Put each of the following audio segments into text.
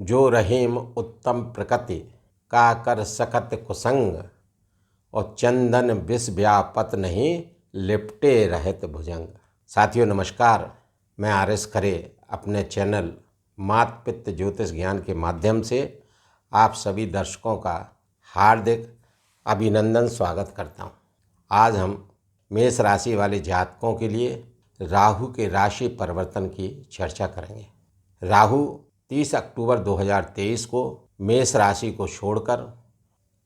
जो रहीम उत्तम प्रकृति का कर सकत कुसंग, और चंदन विष व्यापत नहीं लिपटे रहत भुजंग। साथियों नमस्कार, मैं आर.एस. खरे अपने चैनल मात पित्त ज्योतिष ज्ञान के माध्यम से आप सभी दर्शकों का हार्दिक अभिनंदन स्वागत करता हूं। आज हम मेष राशि वाले जातकों के लिए राहु के राशि परिवर्तन की चर्चा करेंगे। राहु 30 अक्टूबर 2023 को मेष राशि को छोड़कर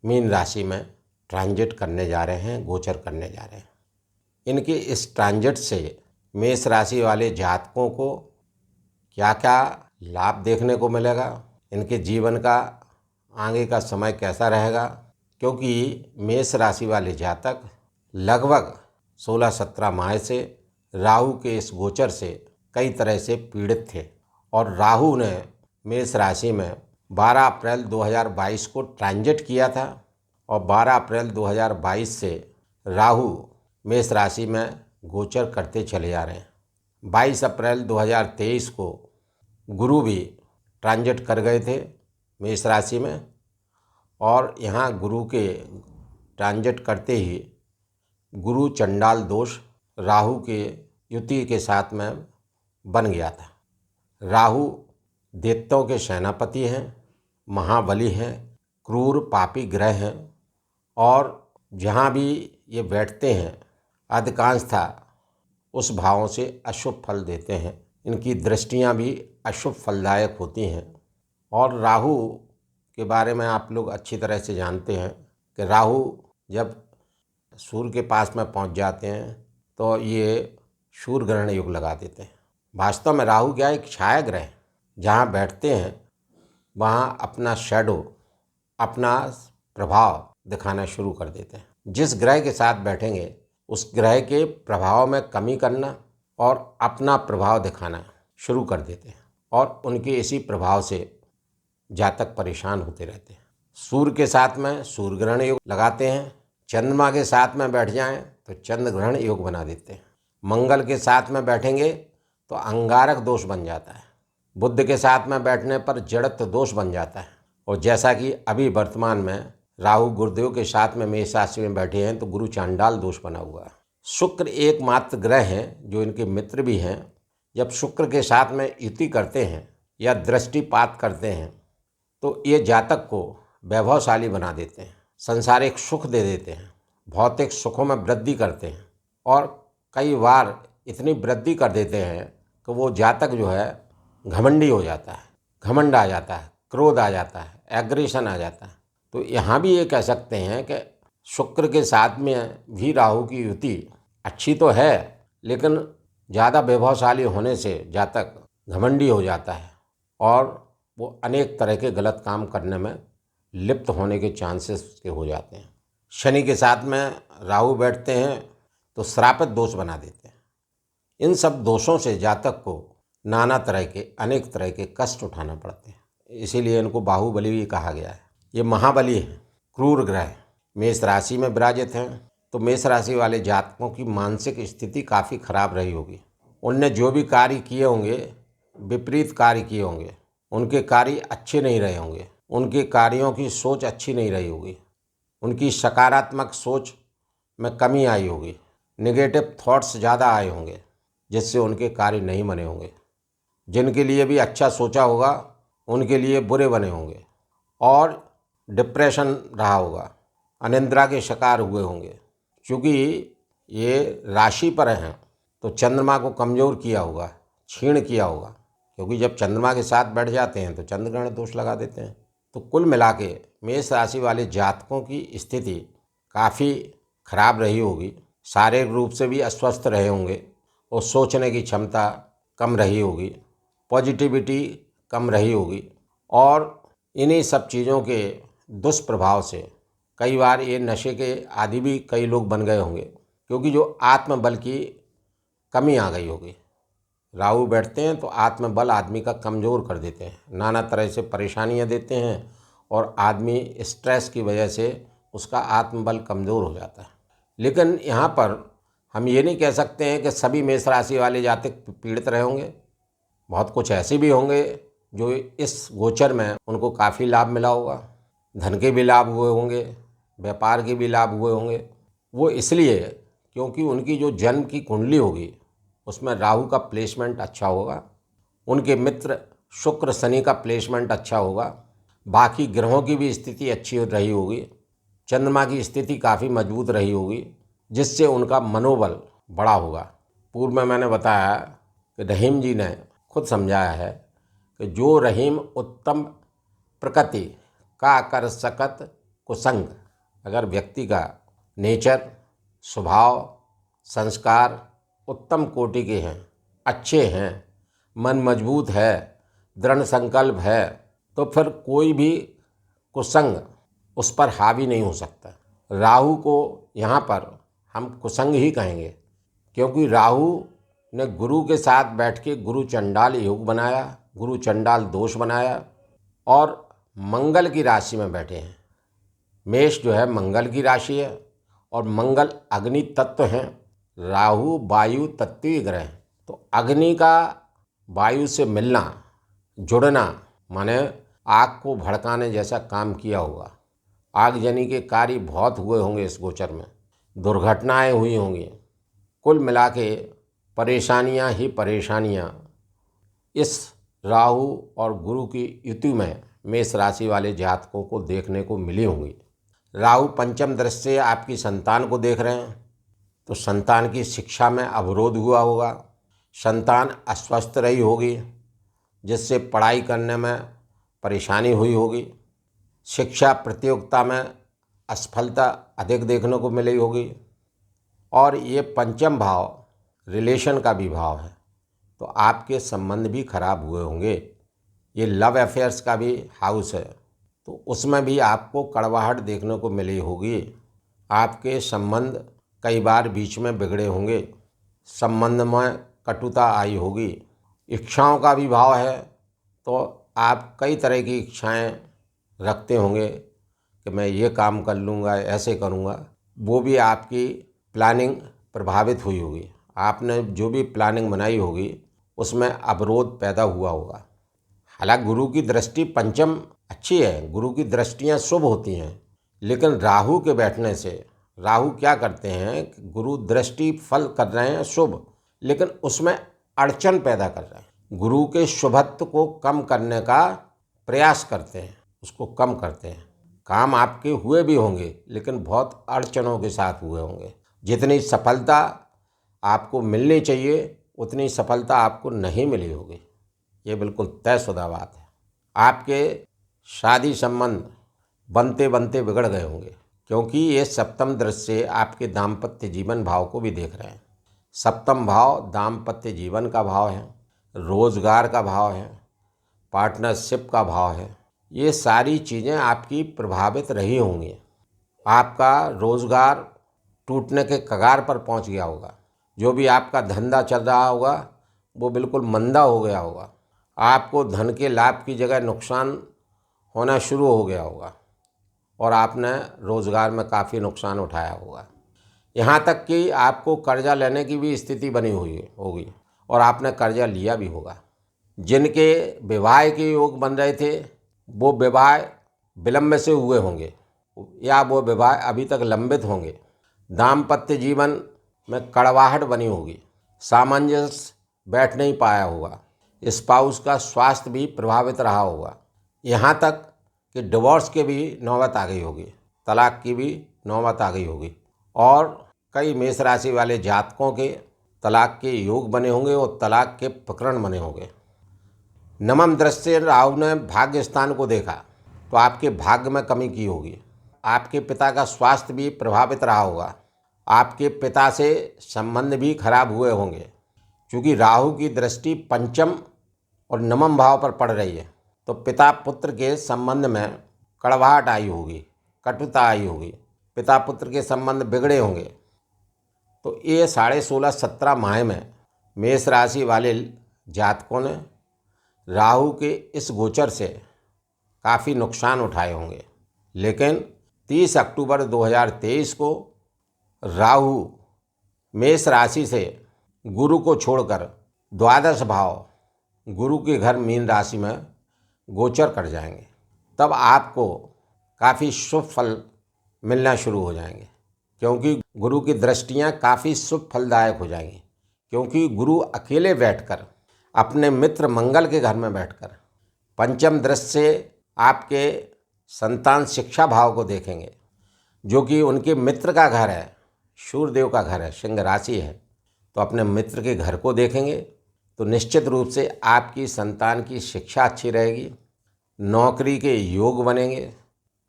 मीन राशि में ट्रांजिट करने जा रहे हैं, गोचर करने जा रहे हैं। इनके इस ट्रांजिट से मेष राशि वाले जातकों को क्या क्या लाभ देखने को मिलेगा, इनके जीवन का आगे का समय कैसा रहेगा, क्योंकि मेष राशि वाले जातक लगभग 16-17 माह से राहु के इस गोचर से कई तरह से पीड़ित थे और राहु ने मेष राशि में 12 अप्रैल 2022 को ट्रांजिट किया था और 12 अप्रैल 2022 से राहु मेष राशि में गोचर करते चले जा रहे हैं। 22 अप्रैल 2023 को गुरु भी ट्रांजिट कर गए थे मेष राशि में और यहाँ गुरु के ट्रांजिट करते ही गुरु चंडाल दोष राहु के युति के साथ में बन गया था। राहु दैत्यों के सेनापति हैं, महाबली हैं, क्रूर पापी ग्रह हैं और जहाँ भी ये बैठते हैं अधिकांशतः उस भावों से अशुभ फल देते हैं। इनकी दृष्टियाँ भी अशुभ फलदायक होती हैं। और राहु के बारे में आप लोग अच्छी तरह से जानते हैं कि राहु जब सूर्य के पास में पहुंच जाते हैं तो ये सूर्य ग्रहण योग लगा देते हैं। वास्तव में राहु क्या एक छाया ग्रह है, जहाँ बैठते हैं वहाँ अपना शैडो, अपना प्रभाव दिखाना शुरू कर देते हैं। जिस ग्रह के साथ बैठेंगे उस ग्रह के प्रभाव में कमी करना और अपना प्रभाव दिखाना शुरू कर देते हैं और उनके इसी प्रभाव से जातक परेशान होते रहते हैं। सूर्य के साथ में सूर्य ग्रहण योग लगाते हैं, चंद्रमा के साथ में बैठ जाएं तो चंद्र ग्रहण योग बना देते हैं, मंगल के साथ में बैठेंगे तो अंगारक दोष बन जाता है, बुध के साथ में बैठने पर जड़त्व दोष बन जाता है। और जैसा कि अभी वर्तमान में राहु गुरुदेव के साथ में मेष राशि में बैठे हैं तो गुरु चांडाल दोष बना हुआ है। शुक्र एकमात्र ग्रह हैं जो इनके मित्र भी हैं। जब शुक्र के साथ में युति करते हैं या दृष्टिपात करते हैं तो ये जातक को वैभवशाली बना देते हैं, संसारिक सुख दे देते हैं, भौतिक सुखों में वृद्धि करते हैं और कई बार इतनी वृद्धि कर देते हैं कि वो जातक जो है घमंडी हो जाता है, घमंड आ जाता है, क्रोध आ जाता है, एग्रेशन आ जाता है। तो यहाँ भी ये कह सकते हैं कि शुक्र के साथ में भी राहु की युति अच्छी तो है, लेकिन ज़्यादा वैभवशाली होने से जातक घमंडी हो जाता है और वो अनेक तरह के गलत काम करने में लिप्त होने के चांसेस उसके हो जाते हैं। शनि के साथ में राहु बैठते हैं तो श्रापित दोष बना देते हैं। इन सब दोषों से जातक को नाना तरह के अनेक तरह के कष्ट उठाना पड़ते हैं, इसीलिए इनको बाहुबली भी कहा गया है। ये महाबली हैं, क्रूर ग्रह मेष राशि में विराजित हैं तो मेष राशि वाले जातकों की मानसिक स्थिति काफ़ी खराब रही होगी। उनने जो भी कार्य किए होंगे, विपरीत कार्य किए होंगे, उनके कार्य अच्छे नहीं रहे होंगे, उनके कार्यों की सोच अच्छी नहीं रही होगी, उनकी सकारात्मक सोच में कमी आई होगी, नेगेटिव थॉट्स ज़्यादा आए होंगे जिससे उनके कार्य नहीं बने होंगे। जिनके लिए भी अच्छा सोचा होगा उनके लिए बुरे बने होंगे और डिप्रेशन रहा होगा, अनिद्रा के शिकार हुए होंगे। क्योंकि ये राशि पर हैं तो चंद्रमा को कमज़ोर किया होगा, क्षीण किया होगा, क्योंकि जब चंद्रमा के साथ बैठ जाते हैं तो चंद्रग्रहण दोष लगा देते हैं। तो कुल मिला के मेष राशि वाले जातकों की स्थिति काफ़ी खराब रही होगी, शारीरिक रूप से भी अस्वस्थ रहे होंगे और सोचने की क्षमता कम रही होगी, पॉजिटिविटी कम रही होगी और इन्हीं सब चीज़ों के दुष्प्रभाव से कई बार ये नशे के आदि भी कई लोग बन गए होंगे, क्योंकि जो आत्मबल की कमी आ गई होगी। राहु बैठते हैं तो आत्मबल आदमी का कमज़ोर कर देते हैं, नाना तरह से परेशानियां देते हैं और आदमी स्ट्रेस की वजह से उसका आत्मबल कमज़ोर हो जाता है। लेकिन यहाँ पर हम ये नहीं कह सकते हैं कि सभी मेष राशि वाले जातक पीड़ित रहे होंगे। बहुत कुछ ऐसे भी होंगे जो इस गोचर में उनको काफ़ी लाभ मिला होगा। धन के भी लाभ हुए होंगे, व्यापार के भी लाभ हुए होंगे। वो इसलिए क्योंकि उनकी जो जन्म की कुंडली होगी उसमें राहु का प्लेसमेंट अच्छा होगा, उनके मित्र शुक्र शनि का प्लेसमेंट अच्छा होगा, बाकी ग्रहों की भी स्थिति अच्छी रही होगी, चंद्रमा की स्थिति काफ़ी मजबूत रही होगी, जिससे उनका मनोबल बड़ा होगा। पूर्व में मैंने बताया कि रहीम जी ने खुद समझाया है कि जो रहीम उत्तम प्रकृति का कर सकत कुसंग, अगर व्यक्ति का नेचर, स्वभाव, संस्कार उत्तम कोटि के हैं, अच्छे हैं, मन मजबूत है, दृढ़ संकल्प है, तो फिर कोई भी कुसंग उस पर हावी नहीं हो सकता। राहु को यहाँ पर हम कुसंग ही कहेंगे, क्योंकि राहु ने गुरु के साथ बैठ के गुरु चंडाल योग बनाया, गुरु चंडाल दोष बनाया, और मंगल की राशि में बैठे हैं। मेष जो है मंगल की राशि है और मंगल अग्नि तत्व हैं, राहु वायु तत्वीय ग्रह हैं। तो अग्नि का वायु से मिलना, जुड़ना, माने आग को भड़काने जैसा काम किया होगा। आगजनी के कार्य बहुत हुए होंगे इस गोचर में, दुर्घटनाएं हुई होंगी। कुल मिला के परेशानियां ही परेशानियां इस राहु और गुरु की युति में मेष राशि वाले जातकों को देखने को मिली होंगी। राहु पंचम दृष्टि से आपकी संतान को देख रहे हैं, तो संतान की शिक्षा में अवरोध हुआ होगा, संतान अस्वस्थ रही होगी, जिससे पढ़ाई करने में परेशानी हुई होगी, शिक्षा प्रतियोगिता में असफलता अधिक देखने को मिली होगी। और ये पंचम भाव रिलेशन का भी भाव है, तो आपके संबंध भी खराब हुए होंगे। ये लव अफेयर्स का भी हाउस है, तो उसमें भी आपको कड़वाहट देखने को मिली होगी। आपके संबंध कई बार बीच में बिगड़े होंगे, संबंध में कटुता आई होगी। इच्छाओं का भी भाव है, तो आप कई तरह की इच्छाएं रखते होंगे कि मैं ये काम कर लूँगा, ऐसे करूँगा। वो भी आपकी प्लानिंग प्रभावित हुई होगी। आपने जो भी प्लानिंग बनाई होगी उसमें अवरोध पैदा हुआ होगा। हालांकि गुरु की दृष्टि पंचम अच्छी है, गुरु की दृष्टियां शुभ होती हैं, लेकिन राहु के बैठने से राहु क्या करते हैं, गुरु दृष्टि फल कर रहे हैं शुभ, लेकिन उसमें अड़चन पैदा कर रहे हैं। गुरु के शुभत्व को कम करने का प्रयास करते हैं, उसको कम करते हैं। काम आपके हुए भी होंगे, लेकिन बहुत अड़चनों के साथ हुए होंगे। जितनी सफलता आपको मिलनी चाहिए उतनी सफलता आपको नहीं मिली होगी, ये बिल्कुल तयशुदा बात है। आपके शादी संबंध बनते बनते बिगड़ गए होंगे, क्योंकि ये सप्तम दृष्टि से आपके दाम्पत्य जीवन भाव को भी देख रहे हैं। सप्तम भाव दाम्पत्य जीवन का भाव है, रोजगार का भाव है, पार्टनरशिप का भाव है। ये सारी चीज़ें आपकी प्रभावित रही होंगी। आपका रोजगार टूटने के कगार पर पहुंच गया होगा। जो भी आपका धंधा चल रहा होगा वो बिल्कुल मंदा हो गया होगा। आपको धन के लाभ की जगह नुकसान होना शुरू हो गया होगा और आपने रोज़गार में काफ़ी नुकसान उठाया होगा। यहाँ तक कि आपको कर्जा लेने की भी स्थिति बनी हुई होगी और आपने कर्जा लिया भी होगा। जिनके विवाह के योग बन रहे थे वो विवाह विलंब से हुए होंगे या वो विवाह अभी तक लंबित होंगे। दाम्पत्य जीवन में कड़वाहट बनी होगी, सामंजस्य बैठ नहीं पाया होगा, स्पाउस का स्वास्थ्य भी प्रभावित रहा होगा। यहाँ तक कि डिवोर्स के भी नौबत आ गई होगी, तलाक की भी नौबत आ गई होगी। और कई मेष राशि वाले जातकों के तलाक के योग बने होंगे और तलाक के प्रकरण बने होंगे। नवम दृष्टि से राहु ने भाग्य स्थान को देखा तो आपके भाग्य में कमी की होगी। आपके पिता का स्वास्थ्य भी प्रभावित रहा होगा, आपके पिता से संबंध भी खराब हुए होंगे। क्योंकि राहु की दृष्टि पंचम और नवम भाव पर पड़ रही है, तो पिता पुत्र के संबंध में कड़वाहट आई होगी, कटुता आई होगी, पिता पुत्र के संबंध बिगड़े होंगे। तो ये 16.5-17 माह में मेष राशि वाले जातकों ने राहु के इस गोचर से काफ़ी नुकसान उठाए होंगे। लेकिन 30 अक्टूबर 2023 को राहु मेष राशि से गुरु को छोड़कर द्वादश भाव गुरु के घर मीन राशि में गोचर कर जाएंगे, तब आपको काफ़ी शुभ फल मिलना शुरू हो जाएंगे, क्योंकि गुरु की दृष्टियाँ काफ़ी शुभ फलदायक हो जाएंगी। क्योंकि गुरु अकेले बैठकर अपने मित्र मंगल के घर में बैठकर पंचम दृष्टि से आपके संतान शिक्षा भाव को देखेंगे, जो कि उनके मित्र का घर है, सूर्यदेव का घर है, सिंह राशि है। तो अपने मित्र के घर को देखेंगे तो निश्चित रूप से आपकी संतान की शिक्षा अच्छी रहेगी, नौकरी के योग बनेंगे,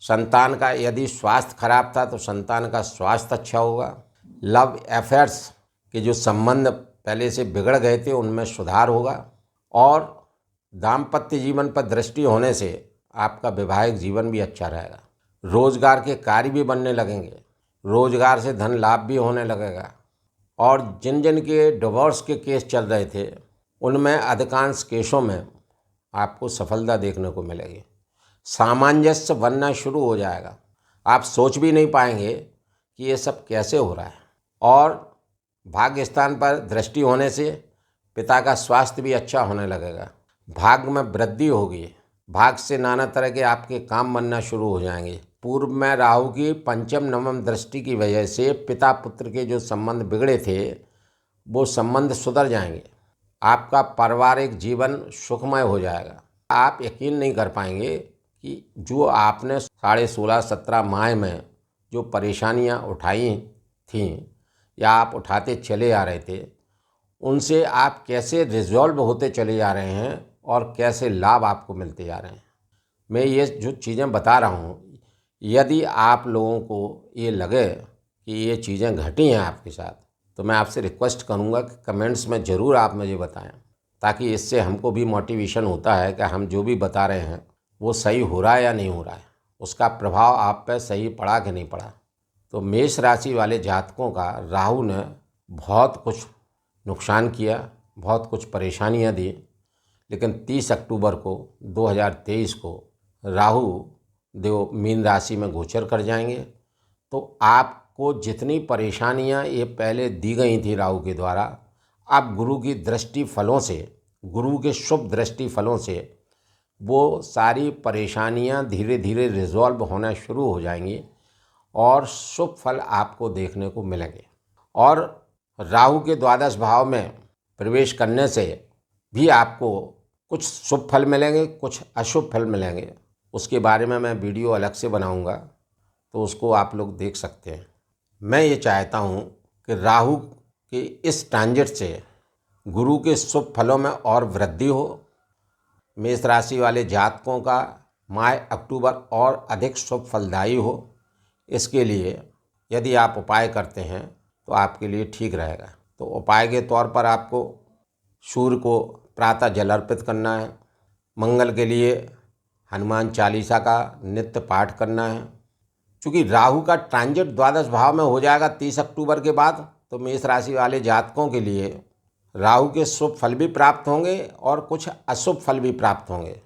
संतान का यदि स्वास्थ्य खराब था तो संतान का स्वास्थ्य अच्छा होगा, लव अफेयर्स के जो संबंध पहले से बिगड़ गए थे उनमें सुधार होगा, और दाम्पत्य जीवन पर दृष्टि होने से आपका वैवाहिक जीवन भी अच्छा रहेगा। रोजगार के कार्य भी बनने लगेंगे, रोजगार से धन लाभ भी होने लगेगा, और जिन जिन के डिवोर्स के केस चल रहे थे उनमें अधिकांश केसों में आपको सफलता देखने को मिलेगी। सामंजस्य बनना शुरू हो जाएगा, आप सोच भी नहीं पाएंगे कि ये सब कैसे हो रहा है। और भाग्य स्थान पर दृष्टि होने से पिता का स्वास्थ्य भी अच्छा होने लगेगा, भाग्य में वृद्धि होगी, भाग्य से नाना तरह के आपके काम बनना शुरू हो जाएंगे। पूर्व में राहु की पंचम नवम दृष्टि की वजह से पिता पुत्र के जो संबंध बिगड़े थे वो संबंध सुधर जाएंगे, आपका पारिवारिक जीवन सुखमय हो जाएगा। आप यकीन नहीं कर पाएंगे कि जो आपने 16.5-17 माह में जो परेशानियां उठाई थीं या आप उठाते चले आ रहे थे, उनसे आप कैसे रिजॉल्व होते चले जा रहे हैं और कैसे लाभ आपको मिलते जा रहे हैं। मैं ये जो चीज़ें बता रहा हूँ, यदि आप लोगों को ये लगे कि ये चीज़ें घटी हैं आपके साथ, तो मैं आपसे रिक्वेस्ट करूँगा कि कमेंट्स में ज़रूर आप मुझे बताएं, ताकि इससे हमको भी मोटिवेशन होता है कि हम जो भी बता रहे हैं वो सही हो रहा है या नहीं हो रहा है, उसका प्रभाव आप पे सही पड़ा कि नहीं पड़ा। तो मेष राशि वाले जातकों का राहु ने बहुत कुछ नुकसान किया, बहुत कुछ परेशानियां दी, लेकिन 30 अक्टूबर को 2023 को राहु देव मीन राशि में गोचर कर जाएंगे। तो आपको जितनी परेशानियां ये पहले दी गई थी राहु के द्वारा, अब गुरु की दृष्टि फलों से, गुरु के शुभ दृष्टि फलों से वो सारी परेशानियां धीरे धीरे रिजॉल्व होना शुरू हो जाएंगी और शुभ फल आपको देखने को मिलेंगे। और राहु के द्वादश भाव में प्रवेश करने से भी आपको कुछ शुभ फल मिलेंगे, कुछ अशुभ फल मिलेंगे। उसके बारे में मैं वीडियो अलग से बनाऊंगा, तो उसको आप लोग देख सकते हैं। मैं ये चाहता हूँ कि राहु के इस ट्रांजिट से गुरु के शुभ फलों में और वृद्धि हो, मेष राशि वाले जातकों का माह अक्टूबर और अधिक शुभ फलदायी हो। इसके लिए यदि आप उपाय करते हैं तो आपके लिए ठीक रहेगा। तो उपाय के तौर पर आपको सूर्य को प्रातः जल अर्पित करना है, मंगल के लिए हनुमान चालीसा का नित्य पाठ करना है। चूँकि राहु का ट्रांजिट द्वादश भाव में हो जाएगा 30 अक्टूबर के बाद, तो मेष राशि वाले जातकों के लिए राहु के शुभ फल भी प्राप्त होंगे और कुछ अशुभ फल भी प्राप्त होंगे।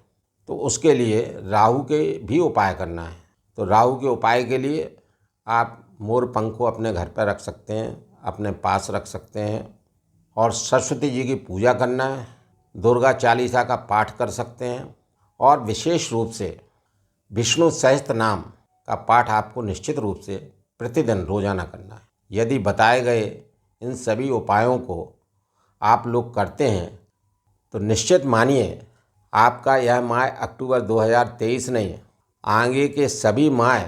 तो उसके लिए राहु के भी उपाय करना है। तो राहु के उपाय के लिए आप मोर पंख को अपने घर पर रख सकते हैं, अपने पास रख सकते हैं, और सरस्वती जी की पूजा करना है, दुर्गा चालीसा का पाठ कर सकते हैं, और विशेष रूप से विष्णु सहस्त्र नाम का पाठ आपको निश्चित रूप से प्रतिदिन रोजाना करना है। यदि बताए गए इन सभी उपायों को आप लोग करते हैं तो निश्चित मानिए आपका यह माह अक्टूबर 2023 नहीं, आगे के सभी माह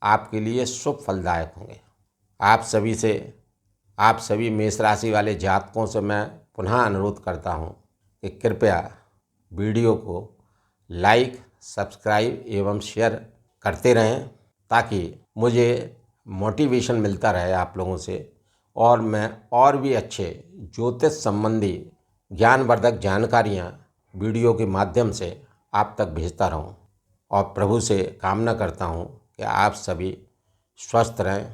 आपके लिए शुभ फलदायक होंगे। आप सभी मेष राशि वाले जातकों से मैं पुनः अनुरोध करता हूं कि कृपया वीडियो को लाइक, सब्सक्राइब एवं शेयर करते रहें, ताकि मुझे मोटिवेशन मिलता रहे आप लोगों से, और मैं और भी अच्छे ज्योतिष संबंधी ज्ञानवर्धक जानकारियाँ वीडियो के माध्यम से आप तक भेजता रहूं। और प्रभु से कामना करता हूं कि आप सभी स्वस्थ रहें,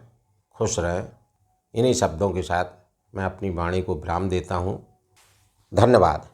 खुश रहें। इन्हीं शब्दों के साथ मैं अपनी वाणी को विराम देता हूं। धन्यवाद।